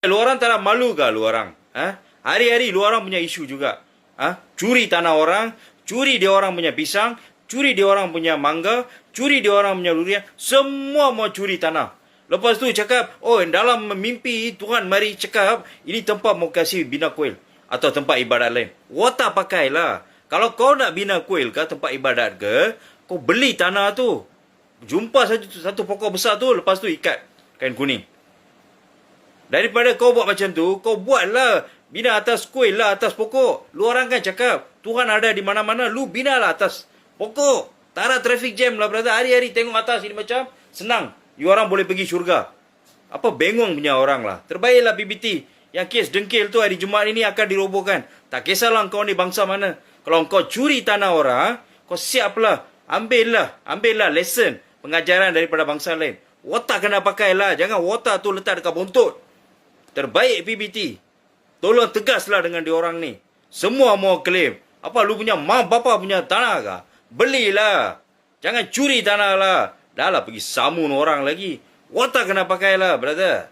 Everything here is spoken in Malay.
Lu orang tak nak malu ke lu orang? Ha? Hari-hari lu orang punya isu juga. Ha? Curi tanah orang, curi dia orang punya pisang, curi dia orang punya mangga, curi dia orang punya durian, semua mau curi tanah. Lepas tu cakap, oh dalam mimpi Tuhan mari cakap, ini tempat mau kasih bina kuil atau tempat ibadat lain. Watak pakailah. Kalau kau nak bina kuil ke tempat ibadat ke, kau beli tanah tu. Jumpa satu pokok besar tu, lepas tu ikat kain kuning. Daripada kau buat macam tu, kau buatlah bina atas kuil lah, atas pokok. Lu orang kan cakap, Tuhan ada di mana-mana, lu binalah atas pokok. Tak ada traffic jam lah, brother. Hari-hari tengok atas ini macam senang. You orang boleh pergi syurga. Apa bengong punya orang lah. Terbaiklah PBT. Yang kes dengkil tu hari Jumaat ini akan dirobohkan. Tak kisahlah kau ni bangsa mana. Kalau kau curi tanah orang, kau siaplah. Ambillah lesson pengajaran daripada bangsa lain. Watak kena pakailah. Jangan watak tu letak dekat buntut. Terbaik PBT. Tolong tegaslah dengan diorang ni. Semua mau claim. Apa lu punya mak bapa punya tanah kah? Belilah. Jangan curi tanah lah. Dah lah pergi samun orang lagi. Watak kena pakailah, brother.